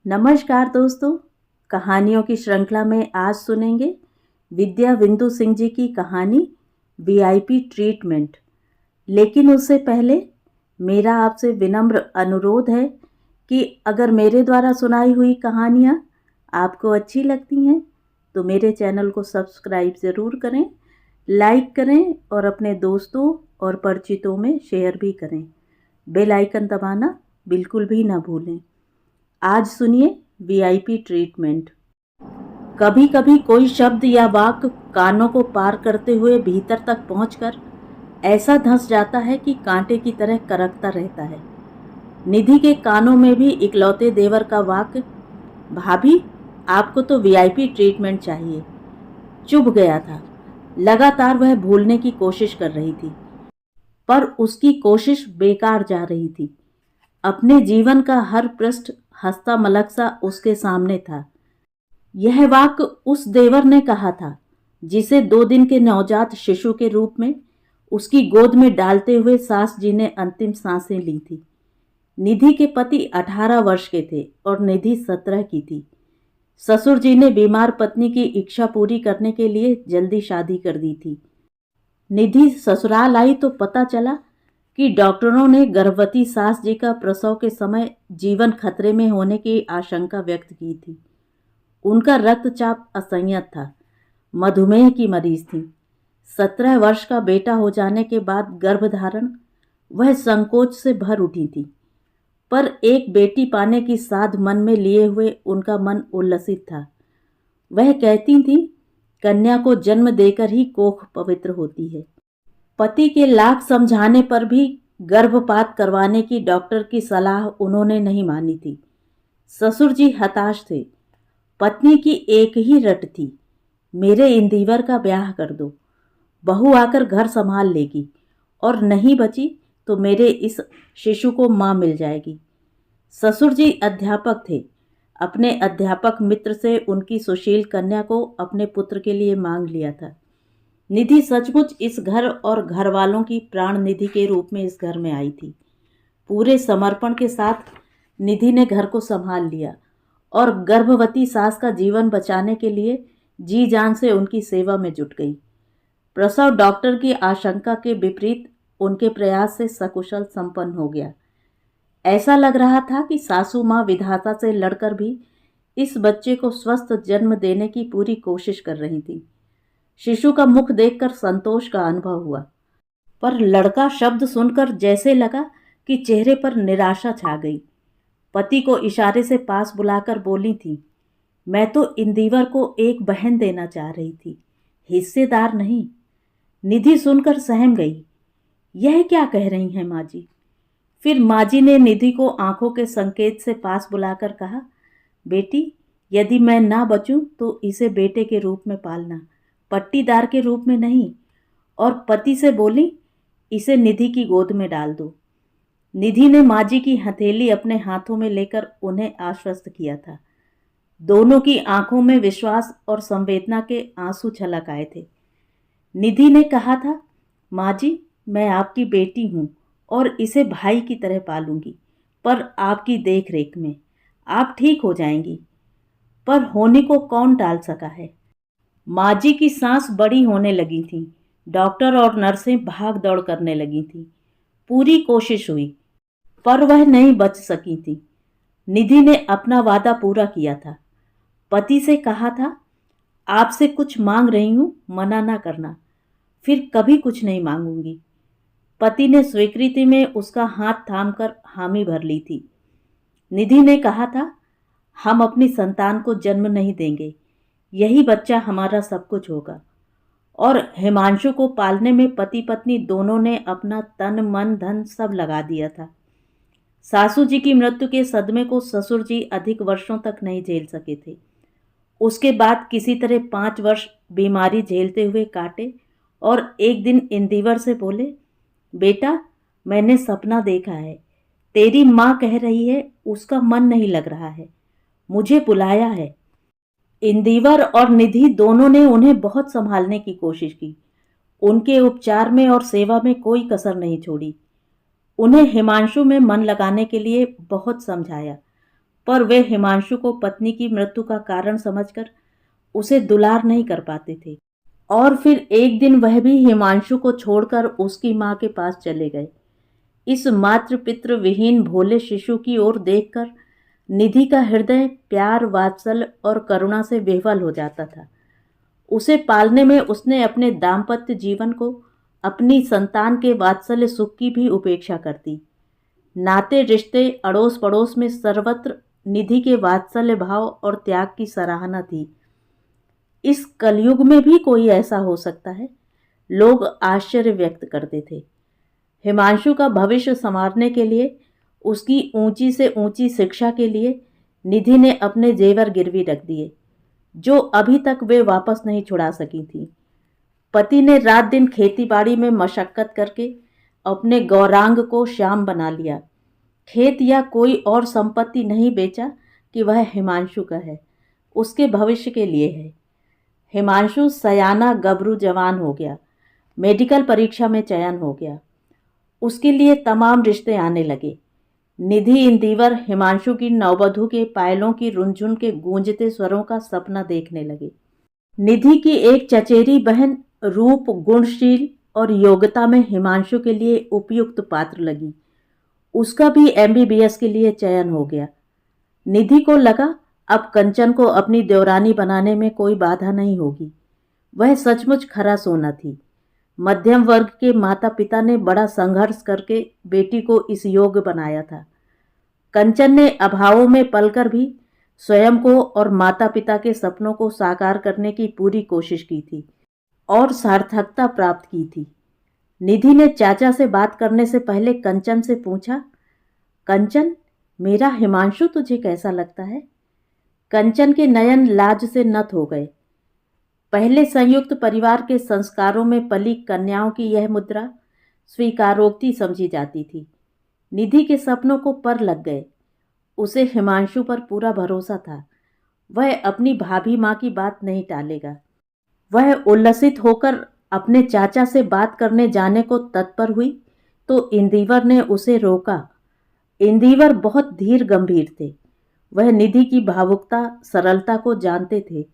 नमस्कार दोस्तों, कहानियों की श्रृंखला में आज सुनेंगे विद्या बिंदु सिंह जी की कहानी वीआईपी ट्रीटमेंट। लेकिन उससे पहले मेरा आपसे विनम्र अनुरोध है कि अगर मेरे द्वारा सुनाई हुई कहानियाँ आपको अच्छी लगती हैं तो मेरे चैनल को सब्सक्राइब ज़रूर करें, लाइक करें और अपने दोस्तों और परिचितों में शेयर भी करें। बेल आइकन दबाना बिल्कुल भी ना भूलें। आज सुनिए वीआईपी ट्रीटमेंट। कभी कभी कोई शब्द या वाक्य कानों को पार करते हुए भीतर तक पहुंचकर ऐसा धंस जाता है कि कांटे की तरह करकता रहता है। निधि के कानों में भी इकलौते देवर का वाक्य, भाभी आपको तो वीआईपी ट्रीटमेंट चाहिए, चुभ गया था। लगातार वह भूलने की कोशिश कर रही थी, पर उसकी कोशिश बेकार जा रही थी। अपने जीवन का हर पृष्ठ हंसता मलकसा उसके सामने था। यह वाक्य उस देवर ने कहा था जिसे 2 दिन के नवजात शिशु के रूप में उसकी गोद में डालते हुए सास जी ने अंतिम सांसें ली थी। निधि के पति 18 वर्ष के थे और निधि 17 की थी। ससुर जी ने बीमार पत्नी की इच्छा पूरी करने के लिए जल्दी शादी कर दी थी। निधि ससुराल आई तो पता चला कि डॉक्टरों ने गर्भवती सास जी का प्रसव के समय जीवन खतरे में होने की आशंका व्यक्त की थी। उनका रक्तचाप असंयत था, मधुमेह की मरीज थी। 17 वर्ष का बेटा हो जाने के बाद गर्भधारण वह संकोच से भर उठी थी, पर एक बेटी पाने की साध मन में लिए हुए उनका मन उल्लसित था। वह कहती थी, कन्या को जन्म देकर ही कोख पवित्र होती है। पति के लाख समझाने पर भी गर्भपात करवाने की डॉक्टर की सलाह उन्होंने नहीं मानी थी। ससुर जी हताश थे। पत्नी की एक ही रट थी, मेरे इंदिवर का ब्याह कर दो, बहू आकर घर संभाल लेगी और नहीं बची तो मेरे इस शिशु को मां मिल जाएगी। ससुर जी अध्यापक थे। अपने अध्यापक मित्र से उनकी सुशील कन्या को अपने पुत्र के लिए मांग लिया था। निधि सचमुच इस घर और घर वालों की प्राण निधि के रूप में इस घर में आई थी। पूरे समर्पण के साथ निधि ने घर को संभाल लिया और गर्भवती सास का जीवन बचाने के लिए जी जान से उनकी सेवा में जुट गई। प्रसव डॉक्टर की आशंका के विपरीत उनके प्रयास से सकुशल संपन्न हो गया। ऐसा लग रहा था कि सासू माँ विधाता से लड़कर भी इस बच्चे को स्वस्थ जन्म देने की पूरी कोशिश कर रही थी। शिशु का मुख देखकर संतोष का अनुभव हुआ, पर लड़का शब्द सुनकर जैसे लगा कि चेहरे पर निराशा छा गई। पति को इशारे से पास बुलाकर बोली थी, मैं तो इंदिवर को एक बहन देना चाह रही थी, हिस्सेदार नहीं। निधि सुनकर सहम गई। यह क्या कह रही हैं माँ जी? फिर माँ जी ने निधि को आंखों के संकेत से पास बुलाकर कहा, बेटी यदि मैं ना बचूं तो इसे बेटे के रूप में पालना, पट्टीदार के रूप में नहीं। और पति से बोली, इसे निधि की गोद में डाल दो। निधि ने माँ जी की हथेली अपने हाथों में लेकर उन्हें आश्वस्त किया था। दोनों की आंखों में विश्वास और संवेदना के आंसू छलक आए थे। निधि ने कहा था, माँ जी मैं आपकी बेटी हूँ और इसे भाई की तरह पालूंगी, पर आपकी देख रेख में। आप ठीक हो जाएंगी। पर होने को कौन टाल सका है। माँ जी की सांस बड़ी होने लगी थी। डॉक्टर और नर्सें भाग दौड़ करने लगी थी। पूरी कोशिश हुई, पर वह नहीं बच सकी थी। निधि ने अपना वादा पूरा किया था। पति से कहा था, आपसे कुछ मांग रही हूं, मना ना करना। फिर कभी कुछ नहीं मांगूंगी। पति ने स्वीकृति में उसका हाथ थामकर हामी भर ली थी। निधि ने कहा था, हम अपनी संतान को जन्म नहीं देंगे, यही बच्चा हमारा सब कुछ होगा। और हिमांशु को पालने में पति पत्नी दोनों ने अपना तन मन धन सब लगा दिया था। सासू जी की मृत्यु के सदमे को ससुर जी अधिक वर्षों तक नहीं झेल सके थे। उसके बाद किसी तरह 5 वर्ष बीमारी झेलते हुए काटे और एक दिन इंदिवर से बोले, बेटा मैंने सपना देखा है, तेरी माँ कह रही है उसका मन नहीं लग रहा है, मुझे बुलाया है। इंदिवर और निधि दोनों ने उन्हें बहुत संभालने की कोशिश की। उनके उपचार में और सेवा में कोई कसर नहीं छोड़ी। उन्हें हिमांशु में मन लगाने के लिए बहुत समझाया, पर वे हिमांशु को पत्नी की मृत्यु का कारण समझकर उसे दुलार नहीं कर पाते थे। और फिर एक दिन वह भी हिमांशु को छोड़कर उसकी माँ के पास चले गए। इस मातृ पितृ विहीन भोले शिशु की ओर देखकर निधि का हृदय प्यार, वात्सल्य और करुणा से विह्वल हो जाता था। उसे पालने में उसने अपने दाम्पत्य जीवन को, अपनी संतान के वात्सल्य सुख की भी उपेक्षा कर दी। नाते रिश्ते, अड़ोस पड़ोस में सर्वत्र निधि के वात्सल्य भाव और त्याग की सराहना थी। इस कलयुग में भी कोई ऐसा हो सकता है? लोग आश्चर्य व्यक्त करते थे। हिमांशु का भविष्य संवारने के लिए, उसकी ऊंची से ऊंची शिक्षा के लिए निधि ने अपने जेवर गिरवी रख दिए, जो अभी तक वे वापस नहीं छुड़ा सकी थी। पति ने रात दिन खेतीबाड़ी में मशक्कत करके अपने गौरांग को श्याम बना लिया। खेत या कोई और संपत्ति नहीं बेचा कि वह हिमांशु का है, उसके भविष्य के लिए है। हिमांशु सयाना गबरू जवान हो गया, मेडिकल परीक्षा में चयन हो गया। उसके लिए तमाम रिश्ते आने लगे। निधि इंदिवर हिमांशु की नववधु के पायलों की रुनझुन के गूंजते स्वरों का सपना देखने लगे। निधि की एक चचेरी बहन रूप, गुणशील और योग्यता में हिमांशु के लिए उपयुक्त पात्र लगी। उसका भी MBBS के लिए चयन हो गया। निधि को लगा अब कंचन को अपनी देवरानी बनाने में कोई बाधा नहीं होगी। वह सचमुच खरा सोना थी। मध्यम वर्ग के माता पिता ने बड़ा संघर्ष करके बेटी को इस योग्य बनाया था। कंचन ने अभावों में पलकर भी स्वयं को और माता पिता के सपनों को साकार करने की पूरी कोशिश की थी और सार्थकता प्राप्त की थी। निधि ने चाचा से बात करने से पहले कंचन से पूछा, कंचन, मेरा हिमांशु तुझे कैसा लगता है? कंचन के नयन लाज से नत हो गए। पहले संयुक्त परिवार के संस्कारों में पली कन्याओं की यह मुद्रा स्वीकारोक्ति समझी जाती थी। निधि के सपनों को पर लग गए। उसे हिमांशु पर पूरा भरोसा था। वह अपनी भाभी माँ की बात नहीं टालेगा। वह उल्लसित होकर अपने चाचा से बात करने जाने को तत्पर हुई तो इंदिवर ने उसे रोका। इंदिवर बहुत धीर गंभीर थे। वह निधि की भावुकता, सरलता को जानते थे।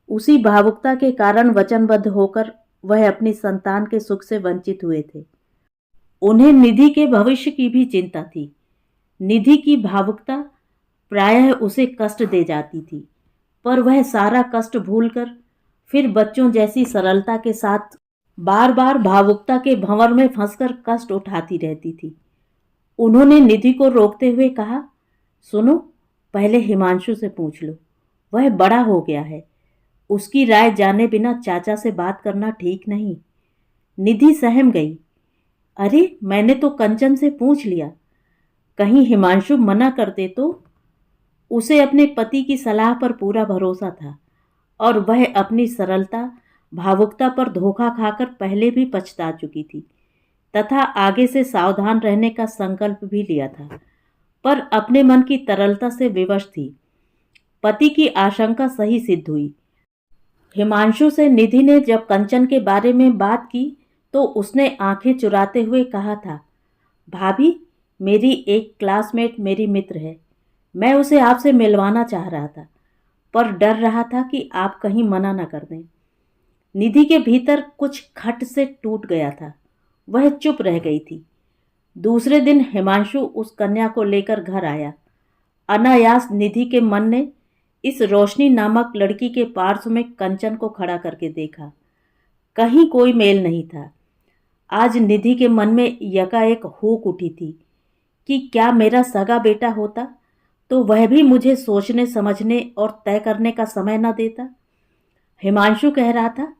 उसी भावुकता के कारण वचनबद्ध होकर वह अपनी संतान के सुख से वंचित हुए थे। उन्हें निधि के भविष्य की भी चिंता थी। निधि की भावुकता प्रायः उसे कष्ट दे जाती थी, पर वह सारा कष्ट भूलकर फिर बच्चों जैसी सरलता के साथ बार बार भावुकता के भंवर में फंसकर कष्ट उठाती रहती थी। उन्होंने निधि को रोकते हुए कहा, सुनो, पहले हिमांशु से पूछ लो। वह बड़ा हो गया है। उसकी राय जाने बिना चाचा से बात करना ठीक नहीं। निधि सहम गई। अरे, मैंने तो कंचन से पूछ लिया। कहीं हिमांशु मना कर दे तो? उसे अपने पति की सलाह पर पूरा भरोसा था और वह अपनी सरलता, भावुकता पर धोखा खाकर पहले भी पछता चुकी थी तथा आगे से सावधान रहने का संकल्प भी लिया था, पर अपने मन की तरलता से विवश थी। पति की आशंका सही सिद्ध हुई। हिमांशु से निधि ने जब कंचन के बारे में बात की तो उसने आंखें चुराते हुए कहा था, भाभी, मेरी एक क्लासमेट मेरी मित्र है। मैं उसे आपसे मिलवाना चाह रहा था, पर डर रहा था कि आप कहीं मना न कर दें। निधि के भीतर कुछ खट से टूट गया था। वह चुप रह गई थी। दूसरे दिन हिमांशु उस कन्या को लेकर घर आया। अनायास निधि के मन ने इस रोशनी नामक लड़की के पार्श्व में कंचन को खड़ा करके देखा। कहीं कोई मेल नहीं था। आज निधि के मन में यकाएक हुक उठी थी कि क्या मेरा सगा बेटा होता तो वह भी मुझे सोचने समझने और तय करने का समय न देता। हिमांशु कह रहा था,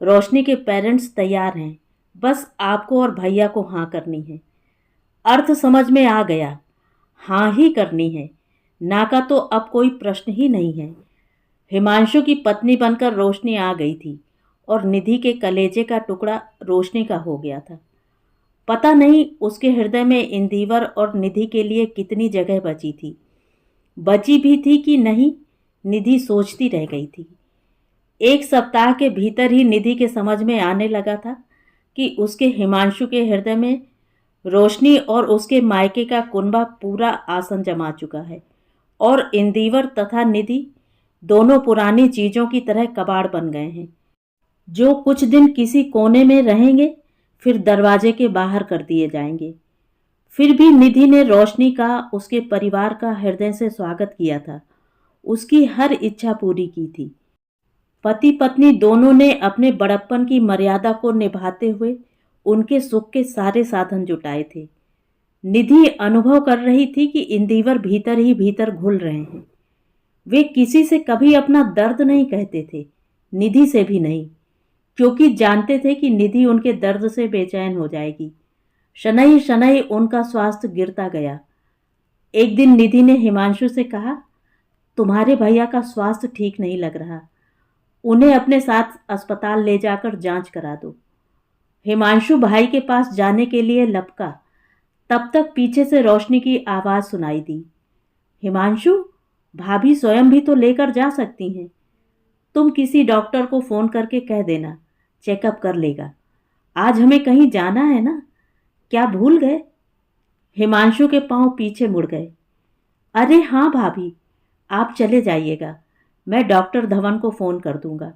रोशनी के पेरेंट्स तैयार हैं, बस आपको और भैया को हाँ करनी है। अर्थ समझ में आ गया, हाँ ही करनी है, ना का तो अब कोई प्रश्न ही नहीं है। हिमांशु की पत्नी बनकर रोशनी आ गई थी और निधि के कलेजे का टुकड़ा रोशनी का हो गया था। पता नहीं उसके हृदय में इंदिवर और निधि के लिए कितनी जगह बची थी। बची भी थी कि नहीं, निधि सोचती रह गई थी। एक सप्ताह के भीतर ही निधि के समझ में आने लगा था कि उसके हिमांशु के हृदय में रोशनी और उसके मायके का कुनबा पूरा आसन जमा चुका है और इंदिवर तथा निधि दोनों पुरानी चीजों की तरह कबाड़ बन गए हैं, जो कुछ दिन किसी कोने में रहेंगे फिर दरवाजे के बाहर कर दिए जाएंगे। फिर भी निधि ने रोशनी का, उसके परिवार का हृदय से स्वागत किया था, उसकी हर इच्छा पूरी की थी। पति पत्नी दोनों ने अपने बड़प्पन की मर्यादा को निभाते हुए उनके सुख के सारे साधन जुटाए थे। निधि अनुभव कर रही थी कि इंदिवर भीतर ही भीतर घुल रहे हैं। वे किसी से कभी अपना दर्द नहीं कहते थे, निधि से भी नहीं, क्योंकि जानते थे कि निधि उनके दर्द से बेचैन हो जाएगी। शनैः शनैः उनका स्वास्थ्य गिरता गया। एक दिन निधि ने हिमांशु से कहा, तुम्हारे भैया का स्वास्थ्य ठीक नहीं लग रहा, उन्हें अपने साथ अस्पताल ले जाकर जांच करा दो। हिमांशु भाई के पास जाने के लिए लपका, तब तक पीछे से रोशनी की आवाज सुनाई दी। हिमांशु, भाभी स्वयं भी तो लेकर जा सकती हैं। तुम किसी डॉक्टर को फोन करके कह देना, चेकअप कर लेगा। आज हमें कहीं जाना है ना, क्या भूल गए? हिमांशु के पांव पीछे मुड़ गए। अरे हाँ भाभी, आप चले जाइएगा, मैं डॉक्टर धवन को फोन कर दूंगा।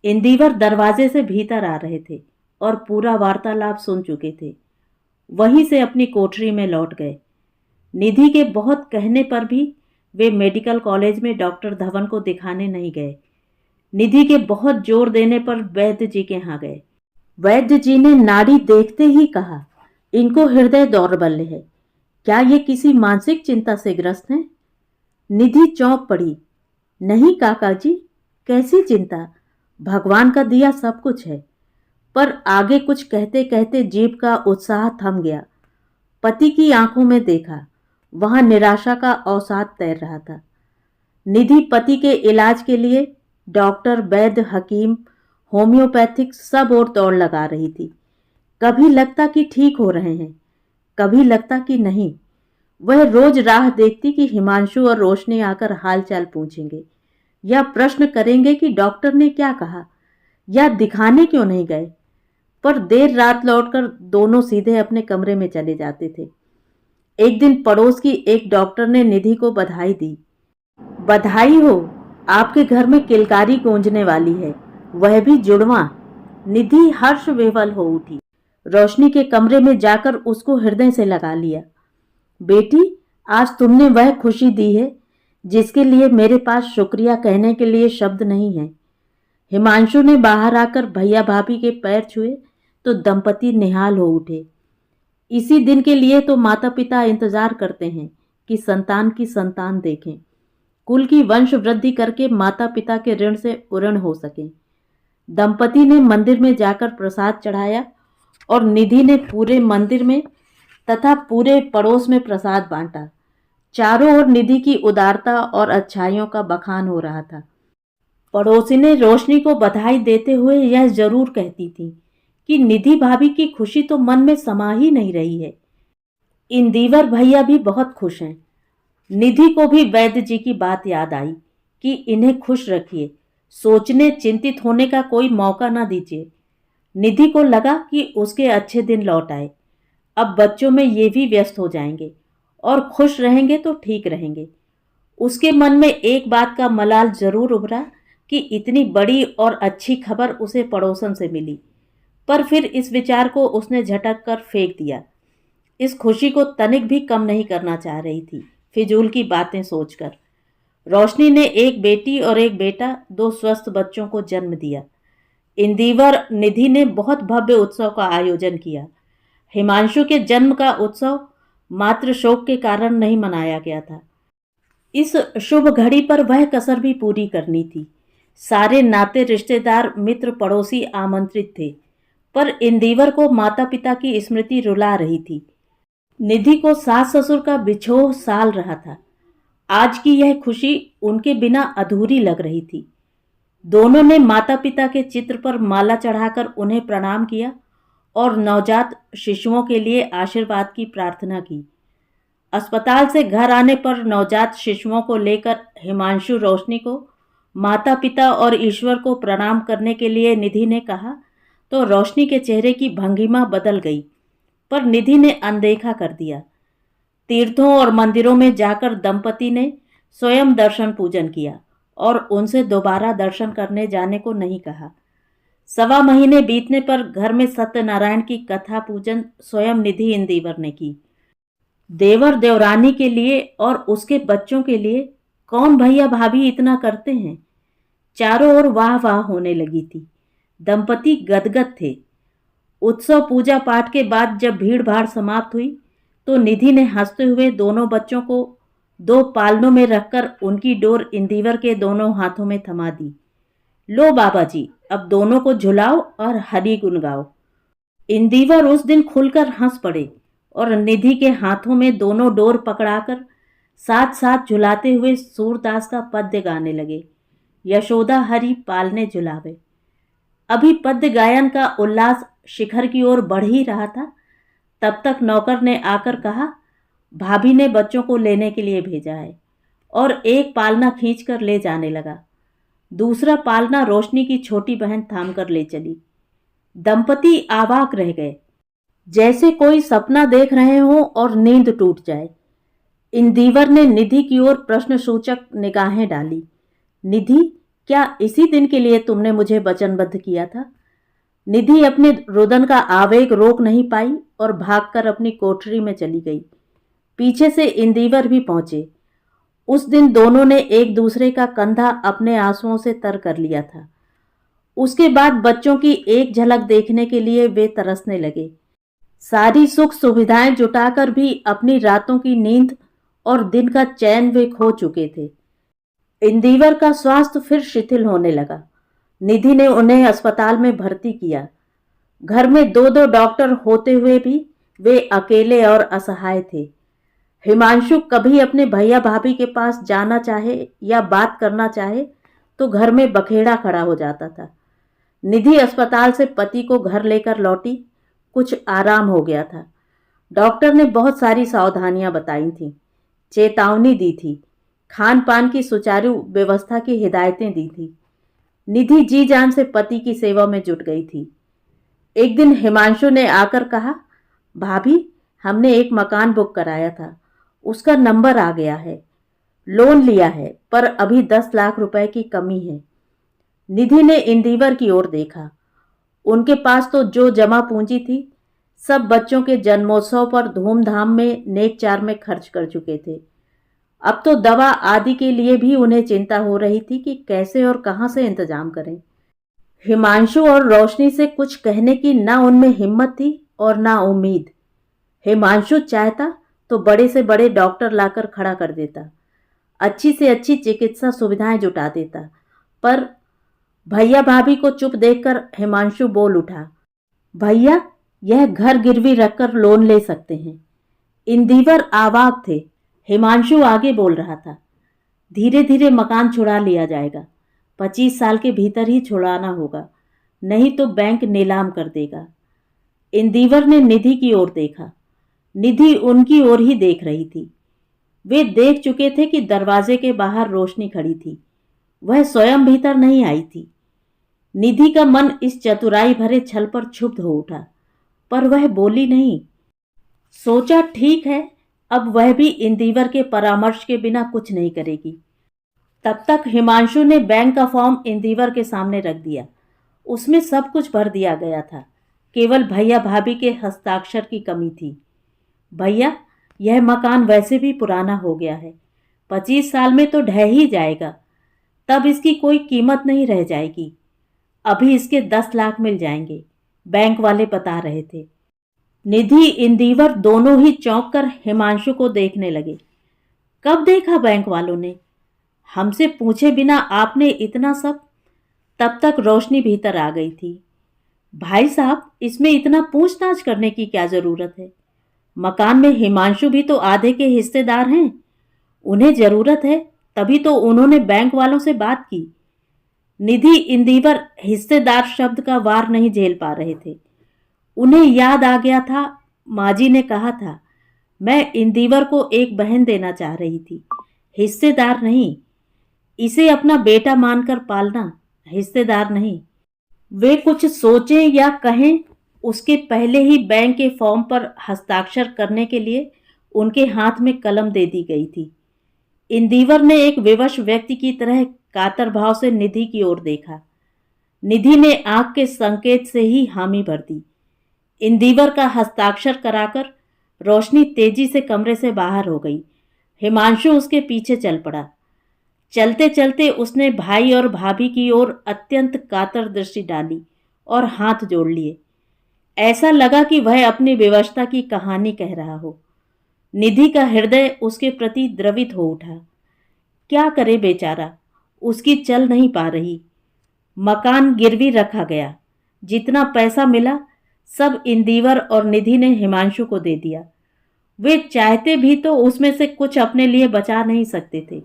इंदिवर दरवाजे से भीतर आ रहे थे और पूरा वार्तालाप सुन चुके थे। वहीं से अपनी कोठरी में लौट गए। निधि के बहुत कहने पर भी वे मेडिकल कॉलेज में डॉक्टर धवन को दिखाने नहीं गए। निधि के बहुत जोर देने पर वैद्य जी के यहाँ गए। वैद्य जी ने नाड़ी देखते ही कहा, इनको हृदय दौर्बल्य है, क्या ये किसी मानसिक चिंता से ग्रस्त हैं? निधि चौंक पड़ी। नहीं काका जी, कैसी चिंता, भगवान का दिया सब कुछ है। पर आगे कुछ कहते कहते जीभ का उत्साह थम गया। पति की आंखों में देखा, वहां निराशा का अवसाद तैर रहा था। निधि पति के इलाज के लिए डॉक्टर, वैद्य, हकीम, होम्योपैथिक सब ओर दौड़ लगा रही थी। कभी लगता कि ठीक हो रहे हैं, कभी लगता कि नहीं। वह रोज राह देखती कि हिमांशु और रोशनी आकर हालचाल पूछेंगे या प्रश्न करेंगे कि डॉक्टर ने क्या कहा या दिखाने क्यों नहीं गए। पर देर रात लौटकर दोनों सीधे अपने कमरे में चले जाते थे। एक दिन पड़ोस की एक डॉक्टर ने निधि को बधाई दी। बधाई हो, आपके घर में किलकारी गूंजने वाली है, वह भी जुड़वा। निधि हर्ष विह्वल हो उठी। रोशनी के कमरे में जाकर उसको हृदय से लगा लिया। बेटी, आज तुमने वह खुशी दी है जिसके लिए मेरे पास शुक्रिया कहने के लिए शब्द नहीं है। हिमांशु ने बाहर आकर भैया भाभी के पैर छुए तो दंपति निहाल हो उठे। इसी दिन के लिए तो माता पिता इंतजार करते हैं कि संतान की संतान देखें, कुल की वंश वृद्धि करके माता पिता के ऋण से उऋण हो सके। दंपति ने मंदिर में जाकर प्रसाद चढ़ाया और निधि ने पूरे मंदिर में तथा पूरे पड़ोस में प्रसाद बांटा। चारों ओर निधि की उदारता और अच्छाइयों का बखान हो रहा था। पड़ोसी ने रोशनी को बधाई देते हुए यह जरूर कहती थी कि निधि भाभी की खुशी तो मन में समा ही नहीं रही है। इंदिवर भैया भी बहुत खुश हैं। निधि को भी वैद्य जी की बात याद आई कि इन्हें खुश रखिए, सोचने चिंतित होने का कोई मौका न दीजिए। निधि को लगा कि उसके अच्छे दिन लौट आए। अब बच्चों में ये भी व्यस्त हो जाएंगे और खुश रहेंगे तो ठीक रहेंगे। उसके मन में एक बात का मलाल जरूर उभरा कि इतनी बड़ी और अच्छी खबर उसे पड़ोसन से मिली, पर फिर इस विचार को उसने झटक कर फेंक दिया। इस खुशी को तनिक भी कम नहीं करना चाह रही थी, फिजूल की बातें सोचकर। रोशनी ने एक बेटी और एक बेटा, दो स्वस्थ बच्चों को जन्म दिया। इंदिवर निधि ने बहुत भव्य उत्सव का आयोजन किया। हिमांशु के जन्म का उत्सव मात्र शोक के कारण नहीं मनाया गया था। इस शुभ घड़ी पर वह कसर भी पूरी करनी थी। सारे नाते रिश्तेदार मित्र पड़ोसी आमंत्रित थे, पर इंदिवर को माता पिता की स्मृति रुला रही थी। निधि को सास ससुर का बिछोह साल रहा था। आज की यह खुशी उनके बिना अधूरी लग रही थी। दोनों ने माता पिता के चित्र पर माला चढ़ाकर उन्हें प्रणाम किया और नवजात शिशुओं के लिए आशीर्वाद की प्रार्थना की। अस्पताल से घर आने पर नवजात शिशुओं को लेकर हिमांशु रोशनी को माता पिता और ईश्वर को प्रणाम करने के लिए निधि ने कहा तो रोशनी के चेहरे की भंगिमा बदल गई, पर निधि ने अनदेखा कर दिया। तीर्थों और मंदिरों में जाकर दंपति ने स्वयं दर्शन पूजन किया और उनसे दोबारा दर्शन करने जाने को नहीं कहा। 1.25 महीने बीतने पर घर में सत्यनारायण की कथा पूजन स्वयं निधि इंदिवर ने की। देवर देवरानी के लिए और उसके बच्चों के लिए कौन भैया भाभी इतना करते हैं। चारों ओर वाह वाह होने लगी थी। दंपति गदगद थे। उत्सव पूजा पाठ के बाद जब भीड़ भाड़ समाप्त हुई तो निधि ने हंसते हुए दोनों बच्चों को 2 पालनों में रखकर उनकी डोर इंदिवर के दोनों हाथों में थमा दी। लो बाबा जी, अब दोनों को झुलाओ और हरि गुन गाओ। इंदिवर उस दिन खुलकर हंस पड़े और निधि के हाथों में दोनों डोर पकड़ाकर साथ साथ झुलाते हुए सूरदास का पद्य गाने लगे। यशोदा हरि पालने झुलावे। अभी पद्य गायन का उल्लास शिखर की ओर बढ़ ही रहा था, तब तक नौकर ने आकर कहा, भाभी ने बच्चों को लेने के लिए भेजा है, और एक पालना खींचकर ले जाने लगा। दूसरा पालना रोशनी की छोटी बहन थामकर ले चली। दंपति आवाक रह गए, जैसे कोई सपना देख रहे हों और नींद टूट जाए। इंदिवर ने निधि की ओर प्रश्नसूचक निगाहें डाली। निधि, क्या इसी दिन के लिए तुमने मुझे वचनबद्ध किया था? निधि अपने रुदन का आवेग रोक नहीं पाई और भागकर अपनी कोठरी में चली गई। पीछे से इंदिवर भी पहुंचे। उस दिन दोनों ने एक दूसरे का कंधा अपने आंसुओं से तर कर लिया था। उसके बाद बच्चों की एक झलक देखने के लिए वे तरसने लगे। सारी सुख सुविधाएं जुटाकर भी अपनी रातों की नींद और दिन का चैन वे खो चुके थे। इंदिवर का स्वास्थ्य फिर शिथिल होने लगा। निधि ने उन्हें अस्पताल में भर्ती किया। घर में 2-2 डॉक्टर होते हुए भी वे अकेले और असहाय थे। हिमांशु कभी अपने भैया भाभी के पास जाना चाहे या बात करना चाहे तो घर में बखेड़ा खड़ा हो जाता था। निधि अस्पताल से पति को घर लेकर लौटी। कुछ आराम हो गया था। डॉक्टर ने बहुत सारी सावधानियां बताई थीं, चेतावनी दी थी, खान पान की सुचारू व्यवस्था की हिदायतें दी थी। निधि जी जान से पति की सेवा में जुट गई थी। एक दिन हिमांशु ने आकर कहा, भाभी, हमने एक मकान बुक कराया था, उसका नंबर आ गया है, लोन लिया है, पर अभी 10 लाख रुपए की कमी है। निधि ने इंदिवर की ओर देखा। उनके पास तो जो जमा पूंजी थी सब बच्चों के जन्मोत्सव पर धूमधाम में नेकचार में खर्च कर चुके थे। अब तो दवा आदि के लिए भी उन्हें चिंता हो रही थी कि कैसे और कहां से इंतजाम करें। हिमांशु और रोशनी से कुछ कहने की ना उनमें हिम्मत थी और ना उम्मीद। हिमांशु चाहता तो बड़े से बड़े डॉक्टर लाकर खड़ा कर देता, अच्छी से अच्छी चिकित्सा सुविधाएं जुटा देता, पर भैया भाभी को चुप देखकर हिमांशु बोल उठा, भैया, यह घर गिरवी रखकर लोन ले सकते हैं। इंदिवर आवाक थे। हिमांशु आगे बोल रहा था, धीरे धीरे मकान छुड़ा लिया जाएगा, 25 साल के भीतर ही छुड़ाना होगा, नहीं तो बैंक नीलाम कर देगा। इंदिवर ने निधि की ओर देखा। निधि उनकी ओर ही देख रही थी। वे देख चुके थे कि दरवाजे के बाहर रोशनी खड़ी थी। वह स्वयं भीतर नहीं आई थी। निधि का मन इस चतुराई भरे छल पर क्षुब्ध हो उठा, पर वह बोली नहीं। सोचा, ठीक है, अब वह भी इंदिवर के परामर्श के बिना कुछ नहीं करेगी। तब तक हिमांशु ने बैंक का फॉर्म इंदिवर के सामने रख दिया। उसमें सब कुछ भर दिया गया था, केवल भैया भाभी के हस्ताक्षर की कमी थी। भैया, यह मकान वैसे भी पुराना हो गया है, 25 साल में तो ढह ही जाएगा, तब इसकी कोई कीमत नहीं रह जाएगी। अभी इसके 10 लाख मिल जाएंगे, बैंक वाले बता रहे थे। निधि इंदिवर दोनों ही चौंक कर हिमांशु को देखने लगे। कब देखा बैंक वालों ने? हमसे पूछे बिना आपने इतना सब? तब तक रोशनी भीतर आ गई थी। भाई साहब, इसमें इतना पूछताछ करने की क्या जरूरत है? मकान में हिमांशु भी तो आधे के हिस्सेदार हैं। उन्हें जरूरत है, तभी तो उन्होंने बैंक वालों से बात की। निधि इंदिवर हिस्सेदार शब्द का वार नहीं झेल पा रहे थे। उन्हें याद आ गया था, माजी ने कहा था, मैं इंदिवर को एक बहन देना चाह रही थी, हिस्सेदार नहीं। इसे अपना बेटा मानकर पालना, हिस्सेदार नहीं। वे कुछ सोचें या कहें उसके पहले ही बैंक के फॉर्म पर हस्ताक्षर करने के लिए उनके हाथ में कलम दे दी गई थी। इंदिवर ने एक विवश व्यक्ति की तरह कातर भाव से निधि की ओर देखा। निधि ने आंख के संकेत से ही हामी भर दी। इंदिवर का हस्ताक्षर कराकर रोशनी तेजी से कमरे से बाहर हो गई। हिमांशु उसके पीछे चल पड़ा। चलते चलते उसने भाई और भाभी की ओर अत्यंत कातर दृष्टि डाली और हाथ जोड़ लिए। ऐसा लगा कि वह अपनी विवशता की कहानी कह रहा हो। निधि का हृदय उसके प्रति द्रवित हो उठा। क्या करे बेचारा, उसकी चल नहीं पा रही। मकान गिरवी रखा गया। जितना पैसा मिला सब इंदिवर और निधि ने हिमांशु को दे दिया। वे चाहते भी तो उसमें से कुछ अपने लिए बचा नहीं सकते थे,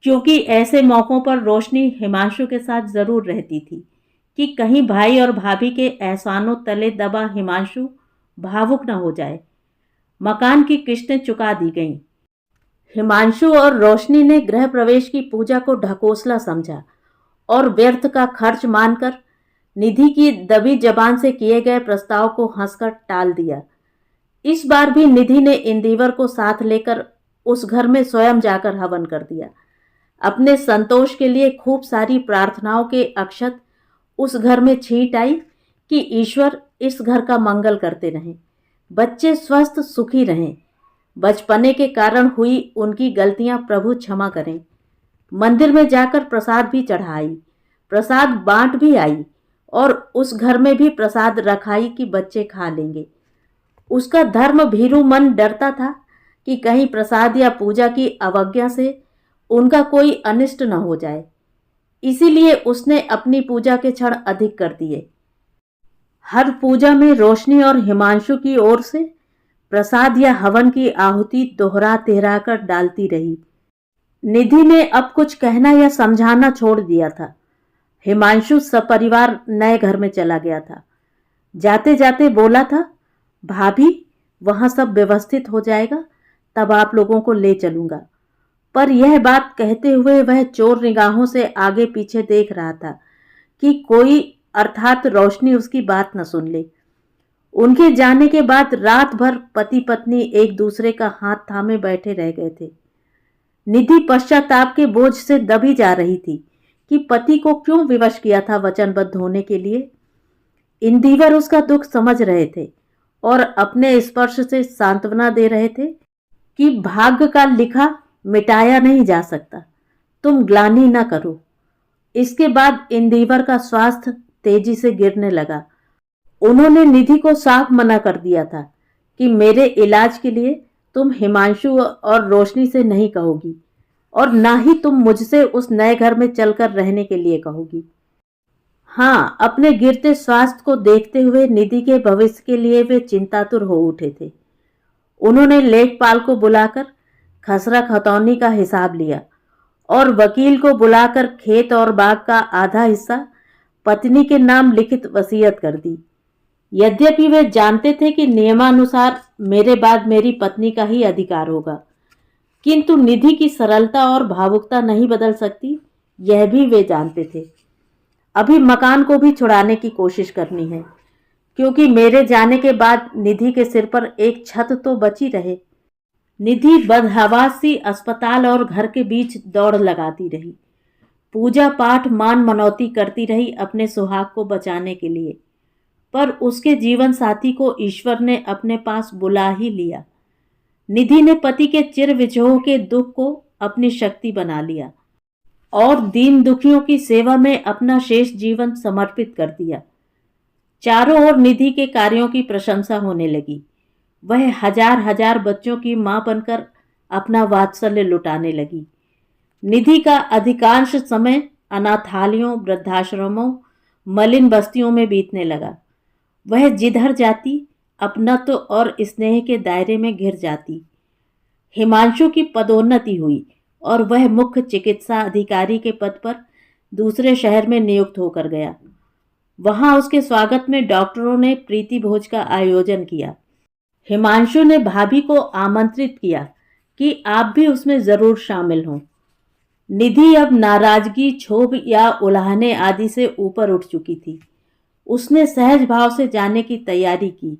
क्योंकि ऐसे मौक़ों पर रोशनी हिमांशु के साथ जरूर रहती थी कि कहीं भाई और भाभी के एहसानों तले दबा हिमांशु भावुक न हो जाए। मकान की किस्तें चुका दी गईं। हिमांशु और रोशनी ने गृह प्रवेश की पूजा को ढकोसला समझा और व्यर्थ का खर्च मानकर निधि की दबी जबान से किए गए प्रस्ताव को हंसकर टाल दिया। इस बार भी निधि ने इंदिवर को साथ लेकर उस घर में स्वयं जाकर हवन कर दिया। अपने संतोष के लिए खूब सारी प्रार्थनाओं के अक्षत उस घर में छींट आई कि ईश्वर इस घर का मंगल करते रहें, बच्चे स्वस्थ सुखी रहें, बचपने के कारण हुई उनकी गलतियां प्रभु क्षमा करें। मंदिर में जाकर प्रसाद भी चढ़ाई, प्रसाद बांट भी आई और उस घर में भी प्रसाद रखाई कि बच्चे खा लेंगे। उसका धर्म भीरू मन डरता था कि कहीं प्रसाद या पूजा की अवज्ञा से उनका कोई अनिष्ट न हो जाए, इसीलिए उसने अपनी पूजा के क्षण अधिक कर दिए। हर पूजा में रोशनी और हिमांशु की ओर से प्रसाद या हवन की आहुति दोहरा तिहरा कर डालती रही। निधि ने अब कुछ कहना या समझाना छोड़ दिया था। हिमांशु सपरिवार नए घर में चला गया था। जाते जाते बोला था, भाभी वहां सब व्यवस्थित हो जाएगा, तब आप लोगों को ले चलूंगा। पर यह बात कहते हुए वह चोर निगाहों से आगे पीछे देख रहा था कि कोई अर्थात रोशनी उसकी बात न सुन ले। उनके जाने के बाद रात भर पति पत्नी एक दूसरे का हाथ थामे बैठे रह गए थे। निधि पश्चाताप के बोझ से दबी जा रही थी कि पति को क्यों विवश किया था वचनबद्ध होने के लिए। इंदिवर उसका दुख समझ रहे थे और अपने स्पर्श से सांत्वना दे रहे थे कि भाग्य का लिखा मिटाया नहीं जा सकता, तुम ग्लानि न करो। इसके बाद इंदिवर का स्वास्थ्य तेजी से गिरने लगा। उन्होंने निधि को साफ मना कर दिया था कि मेरे इलाज के लिए तुम हिमांशु और रोशनी से नहीं कहोगी और ना ही तुम मुझसे उस नए घर में चलकर रहने के लिए कहोगी। हाँ, अपने गिरते स्वास्थ्य को देखते हुए निधि के भविष्य के लिए वे चिंतातुर हो उठे थे। उन्होंने लेखपाल को बुलाकर खसरा खतौनी का हिसाब लिया और वकील को बुलाकर खेत और बाग का आधा हिस्सा पत्नी के नाम लिखित वसीयत कर दी। यद्यपि वे जानते थे कि नियमानुसार मेरे बाद मेरी पत्नी का ही अधिकार होगा, किंतु निधि की सरलता और भावुकता नहीं बदल सकती, यह भी वे जानते थे। अभी मकान को भी छुड़ाने की कोशिश करनी है, क्योंकि मेरे जाने के बाद निधि के सिर पर एक छत तो बची रहे। निधि बदहवास सी अस्पताल और घर के बीच दौड़ लगाती रही, पूजा पाठ मान मनौती करती रही अपने सुहाग को बचाने के लिए, पर उसके जीवन साथी को ईश्वर ने अपने पास बुला ही लिया। निधि ने पति के चिर विजोह के दुख को अपनी शक्ति बना लिया और दीन दुखियों की सेवा में अपना शेष जीवन समर्पित कर दिया। चारों ओर निधि के कार्यों की प्रशंसा होने लगी। वह हजार हजार बच्चों की मां बनकर अपना वात्सल्य लुटाने लगी। निधि का अधिकांश समय अनाथालयों, वृद्धाश्रमों, मलिन बस्तियों में बीतने लगा। वह जिधर जाती अपनत्व और स्नेह के दायरे में घिर जाती। हिमांशु की पदोन्नति हुई और वह मुख्य चिकित्सा अधिकारी के पद पर दूसरे शहर में नियुक्त होकर गया। वहां उसके स्वागत में डॉक्टरों ने प्रीति भोज का आयोजन किया। हिमांशु ने भाभी को आमंत्रित किया कि आप भी उसमें जरूर शामिल हों। निधि अब नाराजगी, क्षोभ या उलाहने आदि से ऊपर उठ चुकी थी। उसने सहज भाव से जाने की तैयारी की।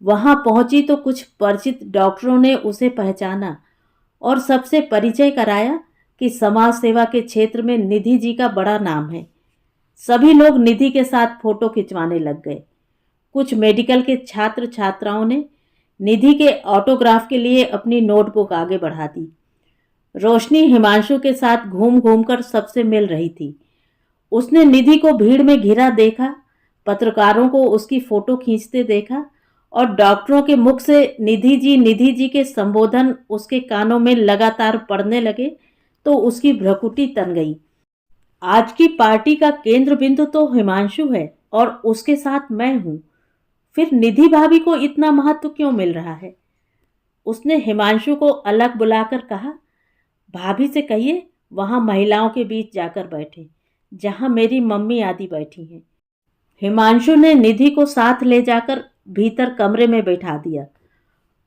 वहां पहुंची तो कुछ परिचित डॉक्टरों ने उसे पहचाना और सबसे परिचय कराया कि समाज सेवा के क्षेत्र में निधि जी का बड़ा नाम है। सभी लोग निधि के साथ फोटो खिंचवाने लग गए। कुछ मेडिकल के छात्र छात्राओं ने निधि के ऑटोग्राफ के लिए अपनी नोटबुक आगे बढ़ा दी। रोशनी हिमांशु के साथ घूम घूम कर सबसे मिल रही थी। उसने निधि को भीड़ में घिरा देखा, पत्रकारों को उसकी फोटो खींचते देखा और डॉक्टरों के मुख से निधि जी के संबोधन उसके कानों में लगातार पड़ने लगे तो उसकी भ्रुकुटी तन गई। आज की पार्टी का केंद्र बिंदु तो हिमांशु है और उसके साथ मैं हूं, फिर निधि भाभी को इतना महत्व क्यों मिल रहा है? उसने हिमांशु को अलग बुलाकर कहा, भाभी से कहिए वहां महिलाओं के बीच जाकर बैठे जहां मेरी मम्मी आदि बैठी हैं। हिमांशु ने निधि को साथ ले जाकर भीतर कमरे में बैठा दिया।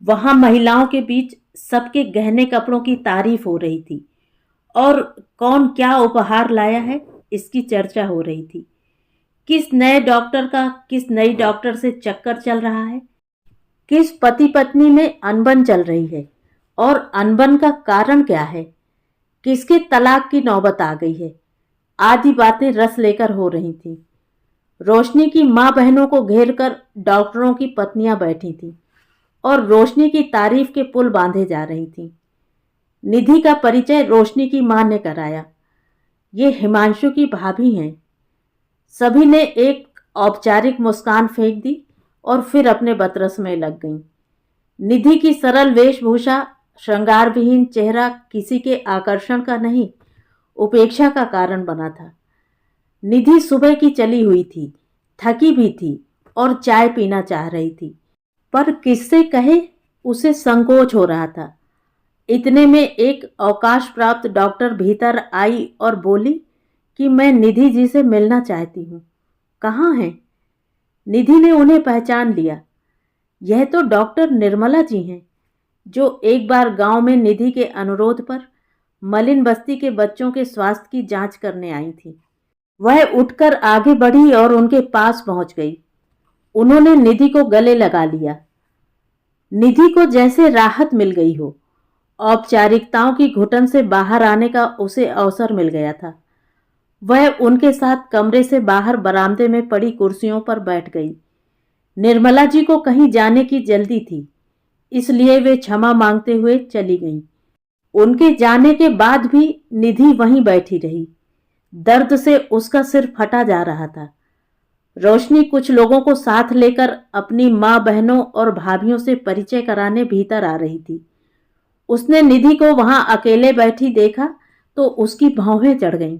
वहां महिलाओं के बीच सबके गहने कपड़ों की तारीफ हो रही थी और कौन क्या उपहार लाया है इसकी चर्चा हो रही थी। किस नए डॉक्टर का किस नई डॉक्टर से चक्कर चल रहा है, किस पति पत्नी में अनबन चल रही है और अनबन का कारण क्या है, किसके तलाक की नौबत आ गई है, आदि बातें रस लेकर हो रही थी। रोशनी की माँ बहनों को घेर कर डॉक्टरों की पत्नियां बैठी थीं और रोशनी की तारीफ के पुल बांधे जा रही थीं। निधि का परिचय रोशनी की मां ने कराया। ये हिमांशु की भाभी हैं। सभी ने एक औपचारिक मुस्कान फेंक दी और फिर अपने बतरस में लग गईं। निधि की सरल वेशभूषा, श्रृंगार विहीन चेहरा किसी के आकर्षण का नहीं, उपेक्षा का कारण बना था। निधि सुबह की चली हुई थी, थकी भी थी और चाय पीना चाह रही थी, पर किससे कहे उसे संकोच हो रहा था। इतने में एक अवकाश प्राप्त डॉक्टर भीतर आई और बोली कि मैं निधि जी से मिलना चाहती हूँ। कहाँ हैं? निधि ने उन्हें पहचान लिया। यह तो डॉक्टर निर्मला जी हैं, जो एक बार गांव में निधि के अनुरोध पर मलिन बस्ती के बच्चों के स्वास्थ्य की जांच करने आई थी। वह उठकर आगे बढ़ी और उनके पास पहुंच गई। उन्होंने निधि को गले लगा लिया। निधि को जैसे राहत मिल गई हो। औपचारिकताओं की घुटन से बाहर आने का उसे अवसर मिल गया था। वह उनके साथ कमरे से बाहर बरामदे में पड़ी कुर्सियों पर बैठ गई। निर्मला जी को कहीं जाने की जल्दी थी, इसलिए वे क्षमा मांगते हुए चली गईं। उनके जाने के बाद भी निधि वहीं बैठी रही। दर्द से उसका सिर फटा जा रहा था। रोशनी कुछ लोगों को साथ लेकर अपनी माँ बहनों और भाभियों से परिचय कराने भीतर आ रही थी। उसने निधि को वहां अकेले बैठी देखा तो उसकी भौहें चढ़ गईं।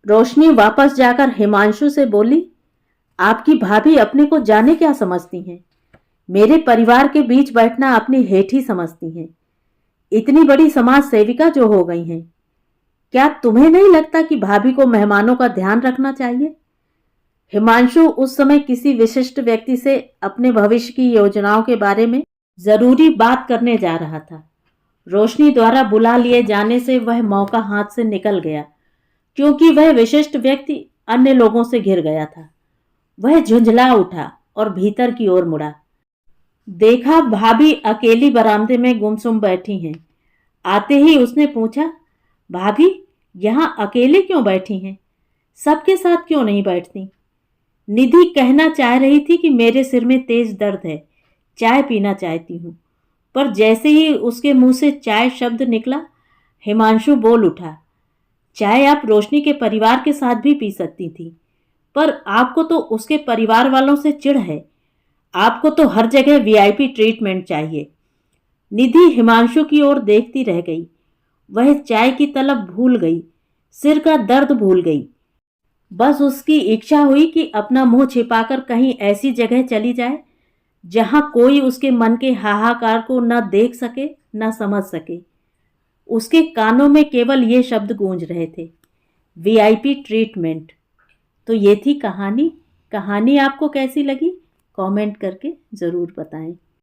रोशनी वापस जाकर हिमांशु से बोली, आपकी भाभी अपने को जाने क्या समझती हैं? मेरे परिवार के बीच बैठना अपनी हेठी समझती हैं। इतनी बड़ी समाज सेविका जो हो गई हैं, क्या तुम्हें नहीं लगता कि भाभी को मेहमानों का ध्यान रखना चाहिए? हिमांशु उस समय किसी विशिष्ट व्यक्ति से अपने भविष्य की योजनाओं के बारे में जरूरी बात करने जा रहा था। रोशनी द्वारा बुला लिए जाने से वह मौका हाथ से निकल गया, क्योंकि वह विशिष्ट व्यक्ति अन्य लोगों से घिर गया था। वह झुंझला उठा और भीतर की ओर मुड़ा। देखा भाभी अकेली बरामदे में गुमसुम बैठी हैं। आते ही उसने पूछा, भाभी यहाँ अकेले क्यों बैठी हैं? सबके साथ क्यों नहीं बैठती? निधि कहना चाह रही थी कि मेरे सिर में तेज दर्द है, चाय पीना चाहती हूँ, पर जैसे ही उसके मुंह से चाय शब्द निकला, हिमांशु बोल उठा, चाय आप रोशनी के परिवार के साथ भी पी सकती थी, पर आपको तो उसके परिवार वालों से चिढ़ है। आपको तो हर जगह वीआईपी ट्रीटमेंट चाहिए। निधि हिमांशु की ओर देखती रह गई। वह चाय की तलब भूल गई, सिर का दर्द भूल गई। बस उसकी इच्छा हुई कि अपना मुंह छिपाकर कहीं ऐसी जगह चली जाए जहां कोई उसके मन के हाहाकार को न देख सके न समझ सके। उसके कानों में केवल ये शब्द गूंज रहे थे, वीआईपी ट्रीटमेंट। तो ये थी कहानी। कहानी आपको कैसी लगी? कमेंट करके ज़रूर बताएं।